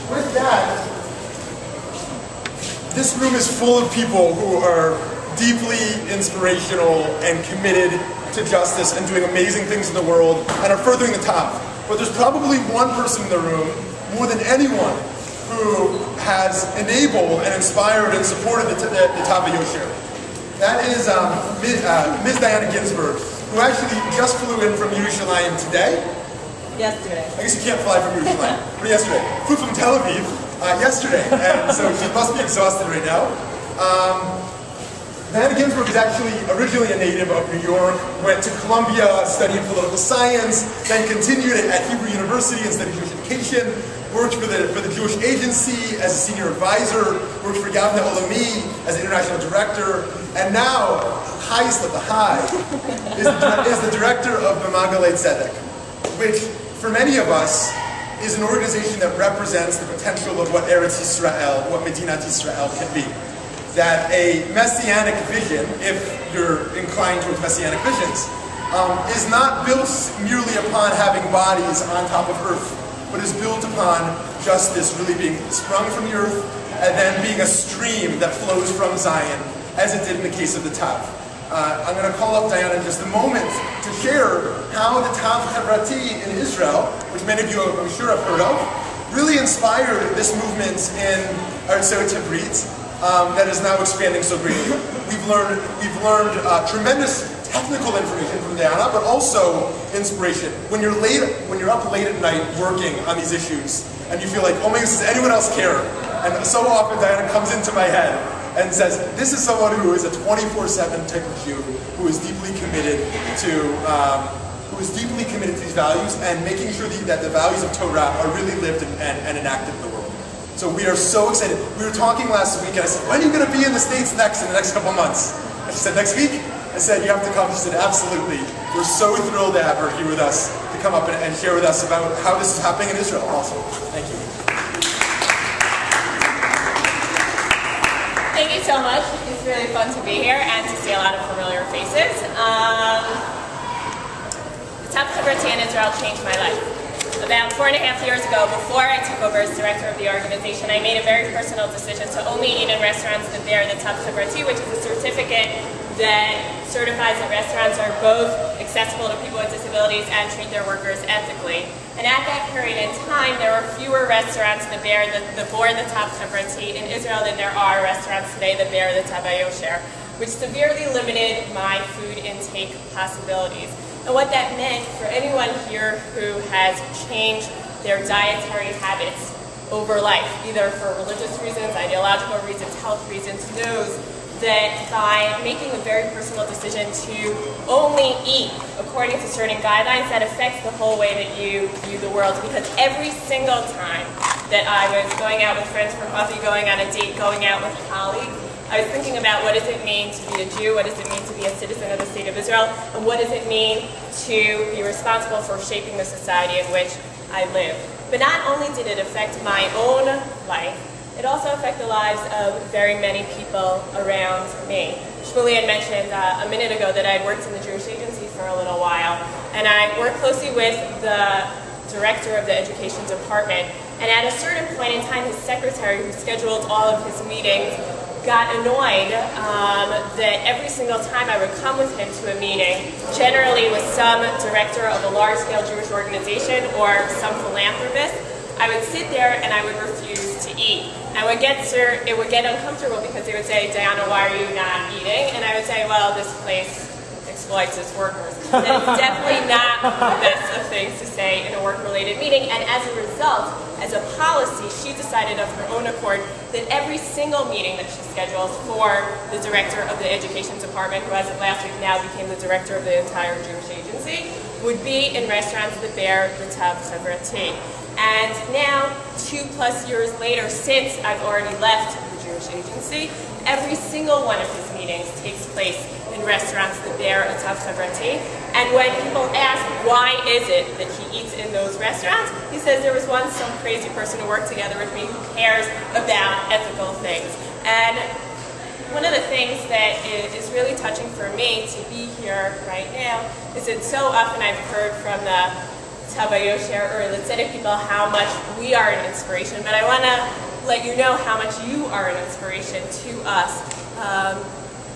with that, this room is full of people who are deeply inspirational and committed to justice and doing amazing things in the world and are furthering the top. But there's probably one person in the room, more than anyone, who has enabled and inspired and supported the Tav HaYosher. That is Ms. Diana Ginsburg, who actually just flew in from Yerushalayim today. Yesterday. I guess you can't fly from Yerushalayim, but yesterday. Flew from Tel Aviv yesterday, and so she must be exhausted right now. Diana Ginsburg is actually originally a native of New York, went to Columbia, studied political science, then continued at Hebrew University and studied Jewish education, worked for the Jewish Agency as a senior advisor, worked for Gavna Olami as an international director, and now, highest of the high, is the director of B'Magalei Tzedek, which, for many of us, is an organization that represents the potential of what Eretz Yisrael, what Medinat Yisrael can be. That a messianic vision, if you're inclined towards messianic visions, is not built merely upon having bodies on top of earth, but is built upon justice really being sprung from the earth and then being a stream that flows from Zion, as it did in the case of the Tav. I'm going to call up Diana in just a moment to share how the Tav Chavrati in Israel, which many of you I'm sure have heard of, really inspired this movement in Artsot Ivrit that is now expanding so greatly. We've learned tremendous technical information from Diana, but also inspiration. When you're up late at night working on these issues, and you feel like, oh my goodness, does anyone else care? And so often Diana comes into my head and says, this is someone who is a 24/7 type of Jew, who is deeply committed to these values and making sure that the values of Torah are really lived and enacted in the world. So we are so excited. We were talking last week, and I said, when are you going to be in the States next in the next couple months? And she said, next week? I said, you have to come. She said, absolutely. We're so thrilled to have her here with us, to come up and share with us about how this is happening in Israel also. Thank you. Thank you so much. It's really fun to be here and to see a lot of familiar faces. The Tav Chavrati in Israel changed my life. About 4.5 years ago, before I took over as director of the organization, I made a very personal decision to only eat in restaurants that bear the Tav Chavrati, which is a certificate that certifies that restaurants are both accessible to people with disabilities and treat their workers ethically. And at that period in time, there were fewer restaurants that bore the Tav Chavrati in Israel than there are restaurants today that bear the Tav HaYosher, which severely limited my food intake possibilities. And what that meant for anyone here who has changed their dietary habits over life, either for religious reasons, ideological reasons, health reasons, knows that by making a very personal decision to only eat according to certain guidelines, that affects the whole way that you view the world. Because every single time that I was going out with friends for coffee, going on a date, going out with colleagues, I was thinking about what does it mean to be a Jew, what does it mean to be a citizen of the state of Israel, and what does it mean to be responsible for shaping the society in which I live. But not only did it affect my own life, it also affected the lives of very many people around me. Shmuley had mentioned a minute ago that I had worked in the Jewish Agency for a little while, and I worked closely with the director of the education department, and at a certain point in time, his secretary, who scheduled all of his meetings, got annoyed that every single time I would come with him to a meeting, generally with some director of a large-scale Jewish organization or some philanthropist, I would sit there and I would refuse to eat. It would get uncomfortable because they would say, Diana, why are you not eating? And I would say, well, this place exploits its workers. That is definitely not the best of things to say in a work-related meeting. And as a result, as a policy, she decided of her own accord that every single meeting that she schedules for the director of the education department, who as of last week now became the director of the entire Jewish Agency, would be in restaurants that bear the Tav Chavrati. And now, 2+ years later, since I've already left the Jewish Agency, every single one of his meetings takes place in restaurants that bear a Tav Chavrati. And when people ask why is it that he eats in those restaurants, he says there was once some crazy person who worked together with me who cares about ethical things. And one of the things that is really touching for me to be here right now is that so often I've heard from the Tava Yosher or the Tzedek people how much we are an inspiration, but I want to let you know how much you are an inspiration to us.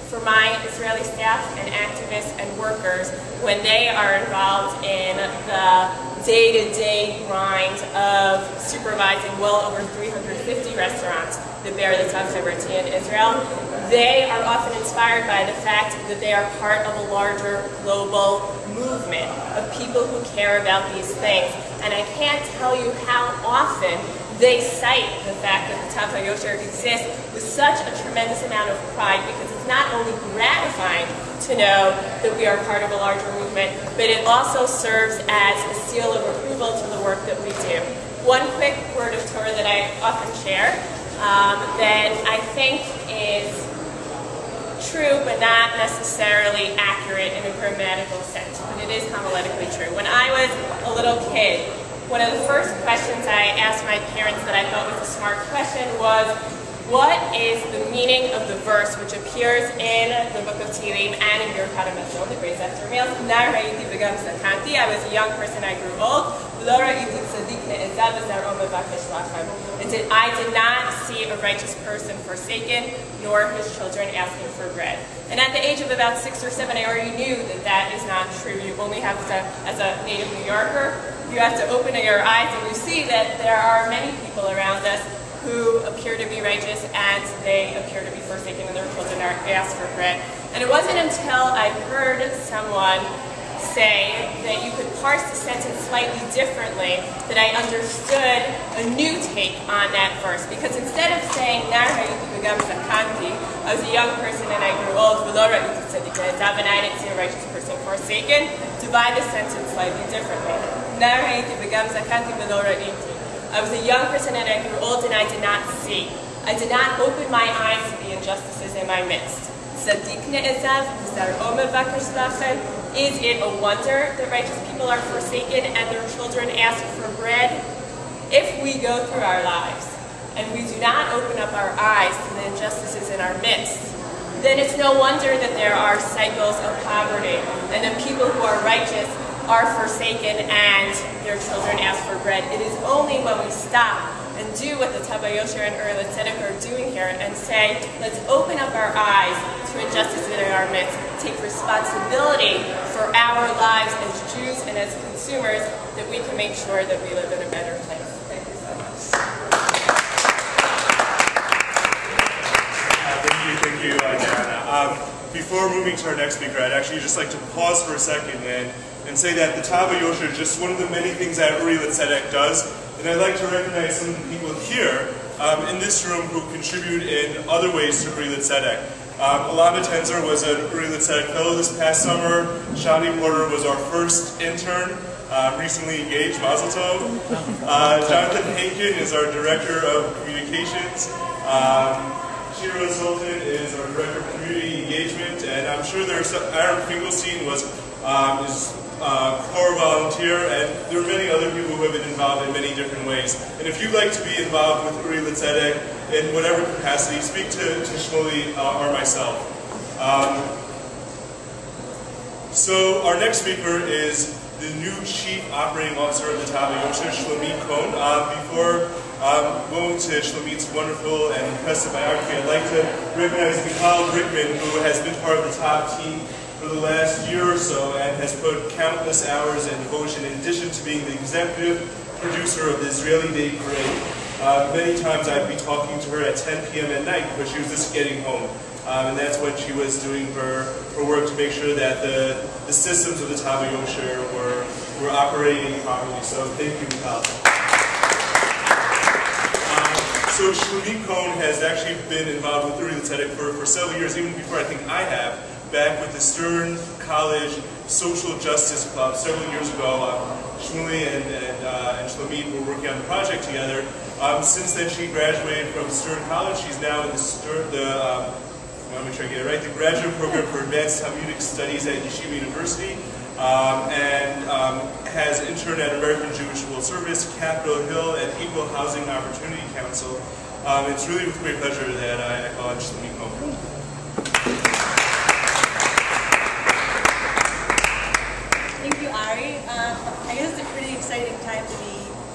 For my Israeli staff and activists and workers, when they are involved in the day-to-day grind of supervising well over 350 restaurants that bear the Tav Chaverti in Israel, they are often inspired by the fact that they are part of a larger global movement of people who care about these things. And I can't tell you how often they cite the fact that the Tav HaYosher exists with such a tremendous amount of pride, because it's not only gratifying to know that we are part of a larger movement, but it also serves as a seal of approval to the work that we do. One quick word of Torah that I often share that I think is true but not necessarily accurate in a grammatical sense, but it is homiletically true. When I was a little kid, one of the first questions I asked my parents that I thought was a smart question was, what is the meaning of the verse which appears in the book of Tehillim and in Birkat HaMazon, the grace after meals? Nar ha'iti v'gam zakanti. I was a young person, I grew old. V'lo ra'iti tzadik ne'ezav v'zar'o mevakesh lachem. I did not see a righteous person forsaken, nor his children asking for bread. And at the age of about 6 or 7, I already knew that that is not true. You only have to, as a native New Yorker, you have to open your eyes and you see that there are many people around us who appear to be righteous and they appear to be forsaken and their children are asked for bread. And it wasn't until I heard someone say that you could parse the sentence slightly differently that I understood a new take on that verse. Because instead of saying, Nar ha'iti v'gam zakanti, I was a young person and I grew old, v'lo ra'iti tzadik ne'ezav, and I didn't see a righteous person forsaken, divide the sentence slightly differently. Nar ha'iti v'gam zakanti v'lo ra'iti. I was a young person and I grew old and I did not see. I did not open my eyes to the injustices in my midst. Tzadik ne'ezav v'zar'o mevakesh lachem. Is it a wonder that righteous people are forsaken and their children ask for bread? If we go through our lives and we do not open up our eyes to the injustices in our midst, then it's no wonder that there are cycles of poverty and that people who are righteous are forsaken and their children ask for bread. It is only when we stop and do what the Tava Yosher and Ur L'Tzedek are doing here and say, let's open up our eyes to injustice in our midst, take responsibility for our lives as Jews and as consumers, that we can make sure that we live in a better place. Thank you so much. Thank you, Diana. Before moving to our next speaker, I'd actually just like to pause for a second and say that the Tava Yosher is just one of the many things that Uri L'Tzedek does. And I'd like to recognize some of the people here in this room who contribute in other ways to Uri L'Tzedek. Alana Tenzer was an Uri L'Tzedek fellow this past summer. Shani Porter was our first intern, recently engaged, Mazel Tov. Jonathan Hankin is our director of communications. Shira Sultan is our director of community engagement, and I'm sure there's Aaron Finkelstein is core volunteer, and there are many other people who have been involved in many different ways. And if you'd like to be involved with Uri L'Tzedek in whatever capacity, speak to Shmuley or myself. So our next speaker is the new Chief Operating Officer of the Tava Yosher, Shlomit Cohn. Before going to Shlomit's wonderful and impressive biography, I'd like to recognize Michal Brickman, who has been part of the top team for the last year or so and has put countless hours and devotion in addition to being the executive producer of the Israeli Day Parade. Many times I'd be talking to her at 10 p.m. at night because she was just getting home. And that's what she was doing for work to make sure that the systems of the Tava Yosher were operating properly. So thank you, Michal. So Shlomit Cohn has actually been involved with Uri L'Tzedek for several years, even before I think I have. Back with the Stern College Social Justice Club several years ago. Shmuley and Shlomit were working on the project together. Since then, she graduated from Stern College. She's now in I want to make sure I get it right, the graduate program for advanced Talmudic studies at Yeshiva University, and has interned at American Jewish World Service, Capitol Hill, and Equal Housing Opportunity Council. It's really with great pleasure that I call on Shlomit Cohn. Thank you, Ari. I guess it's a pretty exciting exciting time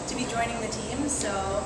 to be joining the team. So